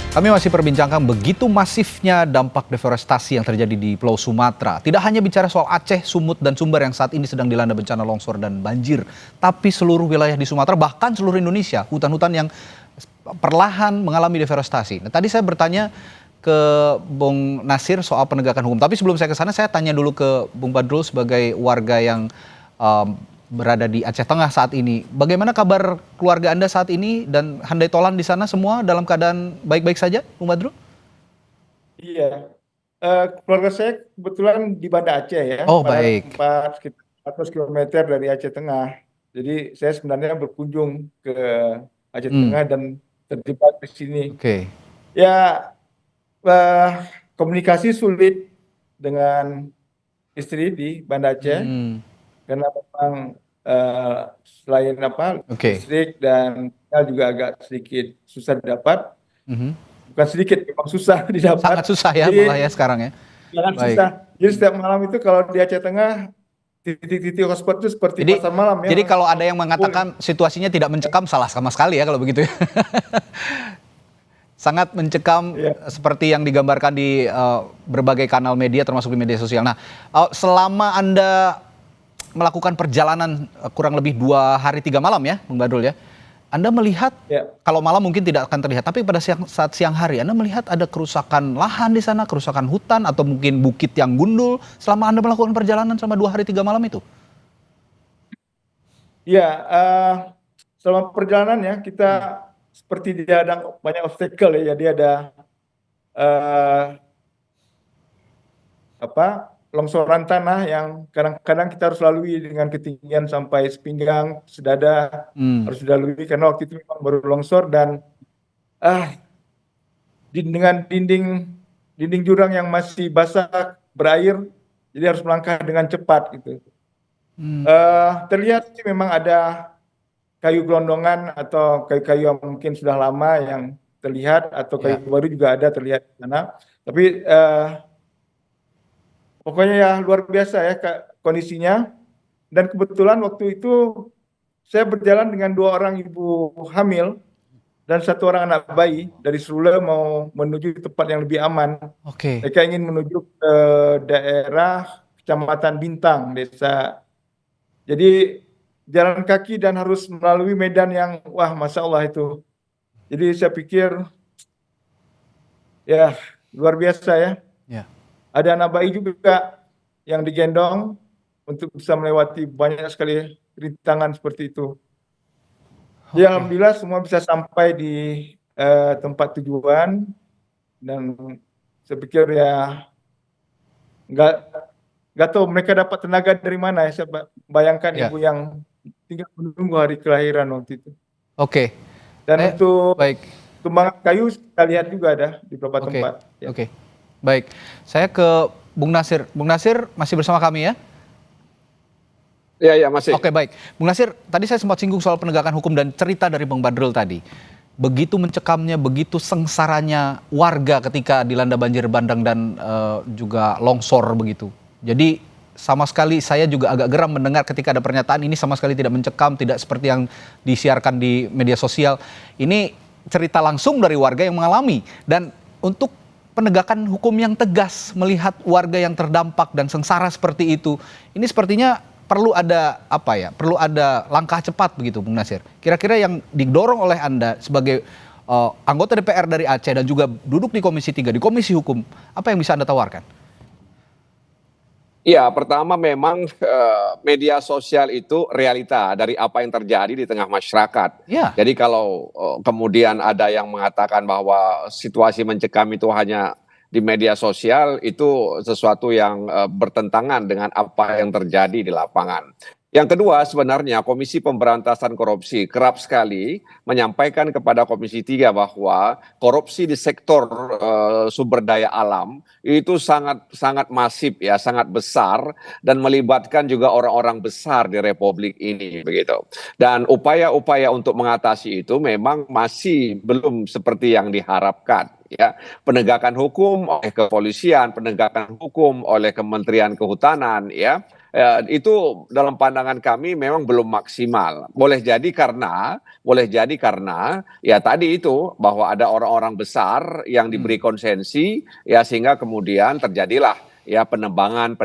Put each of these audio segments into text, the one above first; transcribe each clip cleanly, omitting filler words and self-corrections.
Kami masih perbincangkan begitu masifnya dampak deforestasi yang terjadi di Pulau Sumatera. Tidak hanya bicara soal Aceh, Sumut, dan Sumber yang saat ini sedang dilanda bencana longsor dan banjir, tapi seluruh wilayah di Sumatera, bahkan seluruh Indonesia, hutan-hutan yang perlahan mengalami deforestasi. Nah, tadi saya bertanya ke Bung Nasir soal penegakan hukum, tapi sebelum saya ke sana, saya tanya dulu ke Bung Badrul sebagai warga yang berada di Aceh Tengah saat ini. Bagaimana kabar keluarga Anda saat ini dan handai tolan di sana semua dalam keadaan baik-baik saja, Bung Badrul? Iya, keluarga saya kebetulan di Banda Aceh ya, Oh, baik. sekitar 100 kilometer dari Aceh Tengah. Jadi saya sebenarnya berkunjung ke Aceh Hmm, Tengah dan terjebak di sini. oke. Ya, eh, komunikasi sulit dengan istri di Banda Aceh Hmm, karena memang eh, selain oke. listrik dan sinyal juga agak sedikit susah didapat. Mhm. Bukan sedikit, memang susah Sangat didapat. susah ya Jadi malah ya sekarang ya. sangat Baik. susah. Jadi setiap malam itu kalau di Aceh Tengah titik-titik hotspot itu seperti Jadi pasar malam ya, jadi orang kalau ada yang kumpul. mengatakan situasinya tidak mencekam, salah sama sekali ya kalau begitu ya. Sangat mencekam Ya, seperti yang digambarkan di berbagai kanal media termasuk di media sosial. Nah, selama Anda melakukan perjalanan kurang lebih 2 hari 3 malam ya, Bung Badrul ya. Anda melihat ya, kalau malam mungkin tidak akan terlihat, tapi pada saat siang hari Anda melihat ada kerusakan lahan di sana, kerusakan hutan atau mungkin bukit yang gundul selama Anda melakukan perjalanan selama 2 hari 3 malam itu. ya. Selama perjalanan ya kita Hmm. seperti dihadang banyak obstacle ya. Jadi ada eh, longsoran tanah yang kadang-kadang kita harus lalui dengan ketinggian sampai sepinggang, sedada Hmm. harus dilalui karena waktu itu memang baru longsor dan ah dengan dinding dinding jurang yang masih basah berair, jadi harus melangkah dengan cepat gitu. Hmm. Terlihat sih memang ada kayu gelondongan atau kayu-kayu yang mungkin sudah lama yang terlihat atau kayu Ya. baru juga ada terlihat di sana. Tapi pokoknya ya luar biasa ya kondisinya. Dan kebetulan waktu itu saya berjalan dengan 2 orang ibu hamil dan 1 orang anak bayi dari Sule mau menuju tempat yang lebih aman. Oke. Mereka ingin menuju ke daerah Kecamatan Bintang, desa. Jadi jalan kaki dan harus melalui medan yang wah, masya Allah itu. Jadi saya pikir ya luar biasa ya. Ya. Ada anak bayi juga yang digendong untuk bisa melewati banyak sekali rintangan seperti itu. Ya Oke. alhamdulillah semua bisa sampai di tempat tujuan dan saya pikir ya nggak nggak tahu mereka dapat tenaga dari mana ya. Saya bayangkan Ya. ibu yang tinggal menunggu hari kelahiran waktu itu. Oke. Dan Saya untuk baik. tumbangan kayu kita lihat juga ada di beberapa Oke. tempat. Ya. Oke. Baik. Saya ke Bung Nasir. Bung Nasir masih bersama kami ya? Iya, iya masih. Oke, baik. Bung Nasir, tadi saya sempat singgung soal penegakan hukum dan cerita dari Bang Badrul tadi. Begitu mencekamnya, begitu sengsaranya warga ketika dilanda banjir bandang dan juga longsor begitu. Jadi sama sekali saya juga agak geram mendengar ketika ada pernyataan ini sama sekali tidak mencekam, tidak seperti yang disiarkan di media sosial. Ini cerita langsung dari warga yang mengalami. Dan untuk penegakan hukum yang tegas melihat warga yang terdampak dan sengsara seperti itu, ini sepertinya perlu ada apa ya? Perlu ada langkah cepat begitu, Bung Nasir. Kira-kira yang didorong oleh Anda sebagai anggota DPR dari Aceh dan juga duduk di Komisi 3, di Komisi Hukum, apa yang bisa Anda tawarkan? Iya, pertama memang media sosial itu realita dari apa yang terjadi di tengah masyarakat. Ya, Jadi kalau kemudian ada yang mengatakan bahwa situasi mencekam itu hanya di media sosial, itu sesuatu yang bertentangan dengan apa yang terjadi di lapangan. Yang kedua, sebenarnya Komisi Pemberantasan Korupsi kerap sekali menyampaikan kepada Komisi 3 bahwa korupsi di sektor sumber daya alam itu sangat sangat masif ya, sangat besar dan melibatkan juga orang-orang besar di Republik ini begitu. Dan upaya-upaya untuk mengatasi itu memang masih belum seperti yang diharapkan ya. Penegakan hukum oleh kepolisian, penegakan hukum oleh Kementerian Kehutanan ya. Ya, itu dalam pandangan kami memang belum maksimal. Boleh jadi karena ya tadi itu bahwa ada orang-orang besar yang diberi konsensi ya sehingga kemudian terjadilah ya penebangan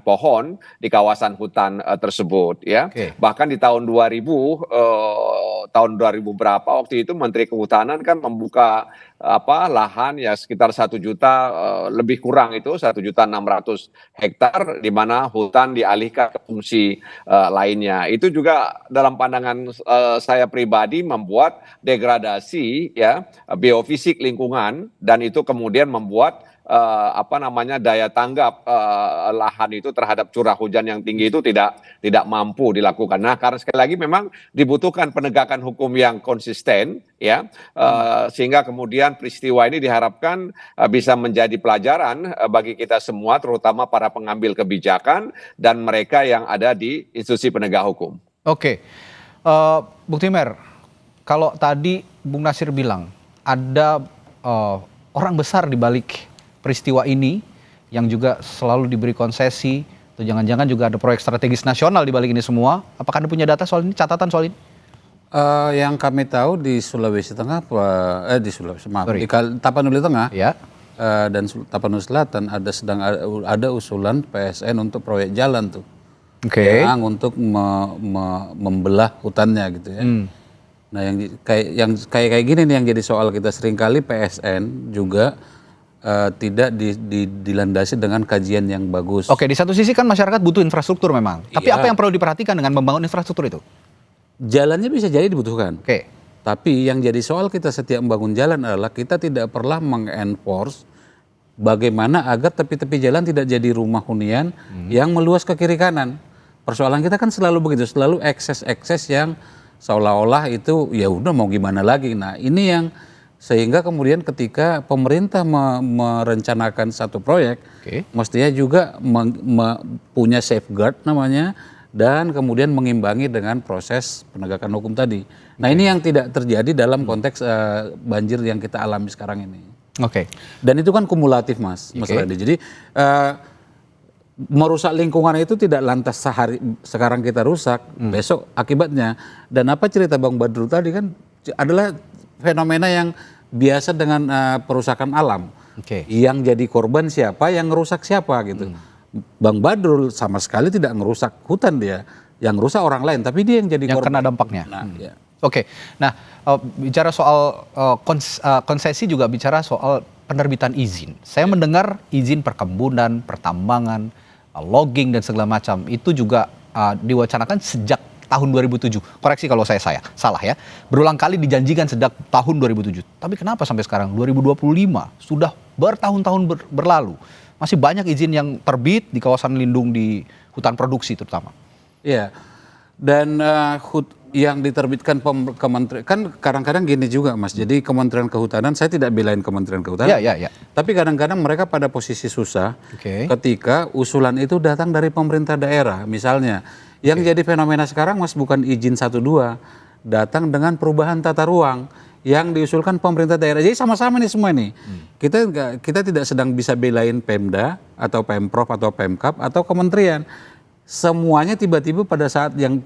pohon di kawasan hutan tersebut ya. Oke. Bahkan di tahun 2000 tahun 2000 berapa waktu itu Menteri Kehutanan kan membuka lahan ya sekitar 1 juta lebih kurang itu 1.600.000 hektar di mana hutan dialihkan ke fungsi lainnya. Itu juga dalam pandangan saya pribadi membuat degradasi ya biofisik lingkungan dan itu kemudian membuat daya tanggap lahan itu terhadap curah hujan yang tinggi itu tidak mampu dilakukan. Nah, karena sekali lagi memang dibutuhkan penegakan hukum yang konsisten ya sehingga kemudian peristiwa ini diharapkan bisa menjadi pelajaran bagi kita semua terutama para pengambil kebijakan dan mereka yang ada di institusi penegak hukum. Oke. Bung Timer, kalau tadi Bung Nasir bilang ada orang besar di balik peristiwa ini yang juga selalu diberi konsesi atau jangan-jangan juga ada proyek strategis nasional di balik ini semua. Apakah Anda punya data soal ini, catatan soal ini? Yang kami tahu di Sulawesi Tengah, di Tapanuli Tengah Ya. Dan Tapanuli Selatan ada usulan PSN untuk proyek jalan tuh, yang untuk membelah hutannya gitu ya. Nah yang kayak gini nih yang jadi soal kita seringkali PSN juga tidak dilandasi dengan kajian yang bagus. Oke, di satu sisi kan masyarakat butuh infrastruktur memang. Tapi apa yang perlu diperhatikan dengan membangun infrastruktur itu? Jalannya bisa jadi dibutuhkan. Oke. Tapi yang jadi soal kita setiap membangun jalan adalah kita tidak pernah mengenforce bagaimana agar tepi-tepi jalan tidak jadi rumah hunian yang meluas ke kiri kanan. Persoalan kita kan selalu begitu, selalu ekses-ekses yang seolah-olah itu ya udah mau gimana lagi. Nah ini yang sehingga kemudian ketika pemerintah merencanakan satu proyek, mestinya juga punya safeguard namanya, dan kemudian mengimbangi dengan proses penegakan hukum tadi. Nah ini yang tidak terjadi dalam konteks banjir yang kita alami sekarang ini. Oke. Dan itu kan kumulatif Mas Radhi. Jadi merusak lingkungan itu tidak lantas sekarang kita rusak, besok akibatnya. Dan apa cerita Bang Badrul tadi kan adalah fenomena yang biasa dengan perusakan alam. Yang jadi korban siapa, yang ngerusak siapa gitu. Bang Badrul sama sekali tidak ngerusak hutan dia, yang rusak orang lain, tapi dia yang jadi yang korban. kena dampaknya. Nah, ya. Oke. Nah, bicara soal konsesi juga bicara soal penerbitan izin. Saya mendengar izin perkebunan, pertambangan, logging dan segala macam itu juga diwacanakan sejak tahun 2007. Koreksi kalau saya salah ya. Berulang kali dijanjikan sejak tahun 2007. Tapi kenapa sampai sekarang 2025 sudah bertahun-tahun berlalu masih banyak izin yang terbit di kawasan lindung di hutan produksi terutama. Iya. Dan yang diterbitkan kementerian kan kadang-kadang gini juga Mas. Jadi Kementerian Kehutanan, saya tidak belain Kementerian Kehutanan. Ya. Tapi kadang-kadang mereka pada posisi susah ketika usulan itu datang dari pemerintah daerah. Misalnya yang jadi fenomena sekarang Mas bukan izin 1-2, datang dengan perubahan tata ruang yang diusulkan pemerintah daerah. Jadi sama-sama nih semua nih. Kita tidak sedang bisa belain Pemda atau Pemprov atau Pemkap atau kementerian. Semuanya tiba-tiba pada saat yang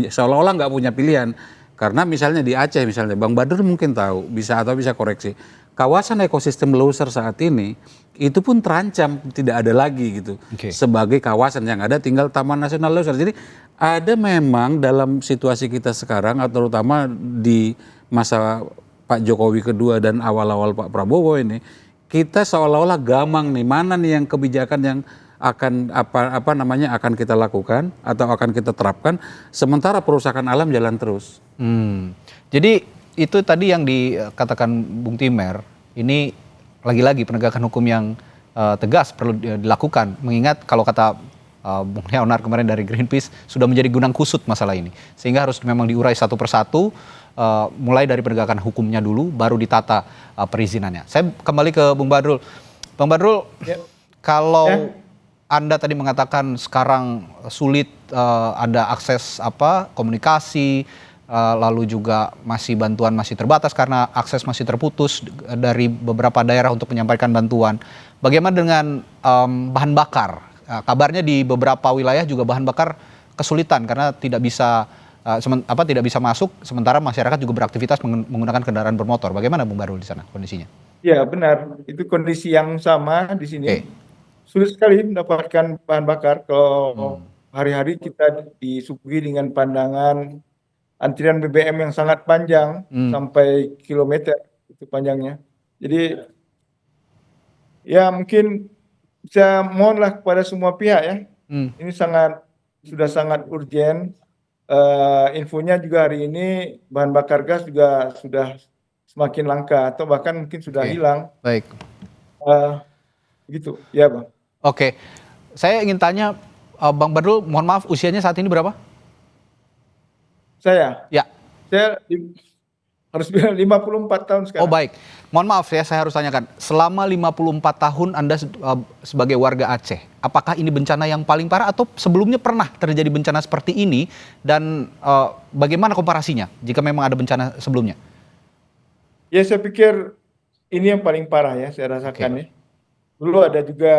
seolah-olah nggak punya pilihan. Karena misalnya di Aceh misalnya, Bang Badrul mungkin tahu, bisa koreksi. Kawasan ekosistem loser saat ini itu pun terancam tidak ada lagi gitu sebagai kawasan, yang ada tinggal Taman Nasional Loser. Jadi ada memang dalam situasi kita sekarang atau terutama di masa Pak Jokowi kedua dan awal-awal Pak Prabowo ini, kita seolah-olah gamang nih, mana nih yang kebijakan yang akan akan kita lakukan atau akan kita terapkan, sementara perusakan alam jalan terus. Jadi itu tadi yang dikatakan Bung Timer, ini lagi-lagi penegakan hukum yang tegas perlu dilakukan, mengingat kalau kata Bung Leonard kemarin dari Greenpeace sudah menjadi gunang kusut masalah ini, sehingga harus memang diurai satu persatu, mulai dari penegakan hukumnya dulu baru ditata perizinannya. Saya kembali ke Bung Badrul. Bang Badrul, kalau Anda tadi mengatakan sekarang sulit ada akses komunikasi, lalu juga bantuan masih terbatas karena akses masih terputus dari beberapa daerah untuk menyampaikan bantuan. Bagaimana dengan bahan bakar? Kabarnya di beberapa wilayah juga bahan bakar kesulitan karena tidak bisa tidak bisa masuk, sementara masyarakat juga beraktivitas menggunakan kendaraan bermotor. Bagaimana Bung Barul di sana kondisinya? Ya benar, itu kondisi yang sama di sini. Oke. Sulit sekali mendapatkan bahan bakar kalau hari-hari kita disuguhi dengan pandangan antrian BBM yang sangat panjang sampai kilometer itu panjangnya. Jadi ya mungkin saya mohonlah kepada semua pihak ya. Ini sudah sangat urgent. Infonya juga hari ini bahan bakar gas juga sudah semakin langka atau bahkan mungkin sudah hilang. Baik. Gitu, ya Bang. Oke, saya ingin tanya Bang Badrul, mohon maaf usianya saat ini berapa? Saya Ya. Harus bilang 54 tahun sekarang. Oh baik, mohon maaf ya saya harus tanyakan. Selama 54 tahun Anda sebagai warga Aceh, apakah ini bencana yang paling parah atau sebelumnya pernah terjadi bencana seperti ini? Dan bagaimana komparasinya jika memang ada bencana sebelumnya? Ya saya pikir ini yang paling parah ya saya rasakan ya. Dulu ada juga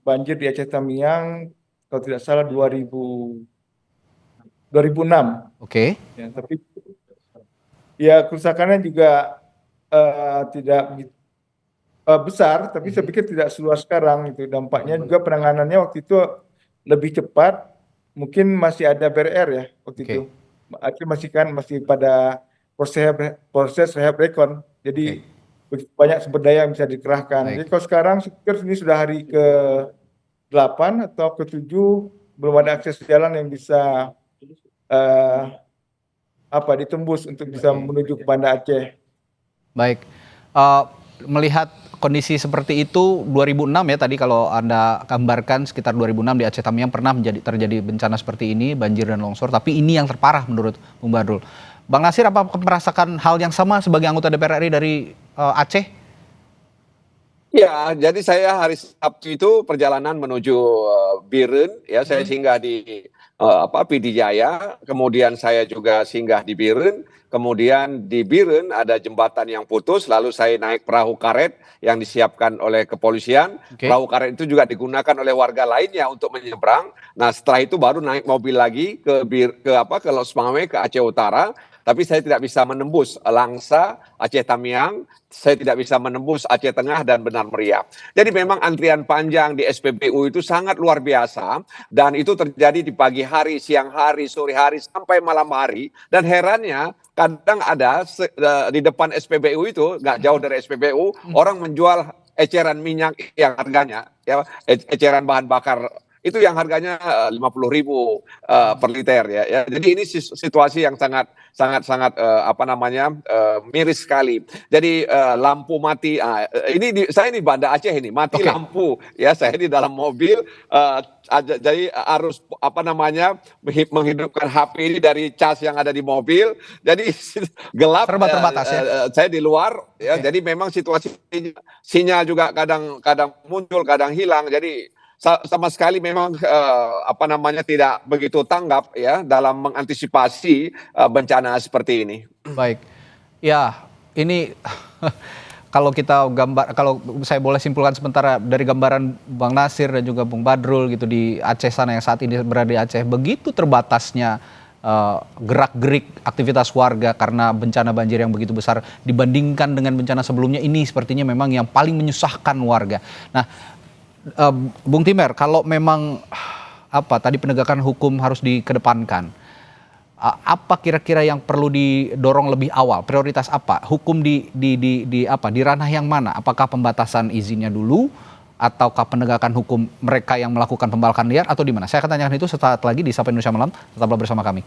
banjir di Aceh Tamiang, kalau tidak salah 2006. Oke. Ya, tapi ya kerusakannya juga tidak besar, tapi saya pikir tidak seluas sekarang itu. Dampaknya juga penanganannya waktu itu lebih cepat, mungkin masih ada BRR ya waktu itu. Aceh masih pada proses rehab rekon. Jadi begitu banyak sumber daya yang bisa dikerahkan. Jadi kalau sekarang saya pikir ini sudah hari ke-8 atau ke-7 belum ada akses jalan yang bisa ditembus untuk bisa menuju ke Banda Aceh. Baik, melihat kondisi seperti itu 2006 ya tadi kalau Anda gambarkan sekitar 2006 di Aceh Tamiang pernah terjadi bencana seperti ini, banjir dan longsor, tapi ini yang terparah menurut Bung Badrul. Bang Nasir, apakah merasakan hal yang sama sebagai anggota DPR RI dari Aceh? Ya, jadi saya hari Sabtu itu perjalanan menuju Biren, ya saya singgah di Pidijaya, kemudian saya juga singgah di Biren, kemudian di Biren ada jembatan yang putus, lalu saya naik perahu karet yang disiapkan oleh kepolisian. Perahu karet itu juga digunakan oleh warga lainnya untuk menyeberang. Nah, setelah itu baru naik mobil lagi ke Los Mame, ke Aceh Utara. Tapi saya tidak bisa menembus Langsa, Aceh Tamiang, saya tidak bisa menembus Aceh Tengah dan Benar Meriah. Jadi memang antrian panjang di SPBU itu sangat luar biasa dan itu terjadi di pagi hari, siang hari, sore hari, sampai malam hari. Dan herannya kadang ada di depan SPBU itu, nggak jauh dari SPBU, orang menjual eceran minyak yang harganya, ya, eceran bahan bakar itu yang harganya 50.000 per liter ya. Jadi ini situasi yang sangat miris sekali. Jadi lampu mati. Saya di Banda Aceh ini mati lampu ya. Saya di dalam mobil. Jadi harus menghidupkan HP ini dari cas yang ada di mobil. Jadi gelap. Terbatas ya. Saya di luar ya. Jadi memang situasi sinyal juga kadang muncul, kadang hilang. Jadi sama sekali memang tidak begitu tanggap ya dalam mengantisipasi bencana seperti ini. Baik. Ya, ini kalau saya boleh simpulkan sementara dari gambaran Bang Nasir dan juga Bung Badrul gitu di Aceh sana yang saat ini berada di Aceh, begitu terbatasnya gerak-gerik aktivitas warga karena bencana banjir yang begitu besar dibandingkan dengan bencana sebelumnya, ini sepertinya memang yang paling menyusahkan warga. Nah, Bung Timer, kalau memang tadi penegakan hukum harus dikedepankan, apa kira-kira yang perlu didorong lebih awal? Prioritas apa? Hukum di ranah yang mana? Apakah pembatasan izinnya dulu, ataukah penegakan hukum mereka yang melakukan pembalakan liar, atau di mana? Saya akan tanyakan itu sesaat lagi di Sapa Indonesia Malam. Tetaplah bersama kami.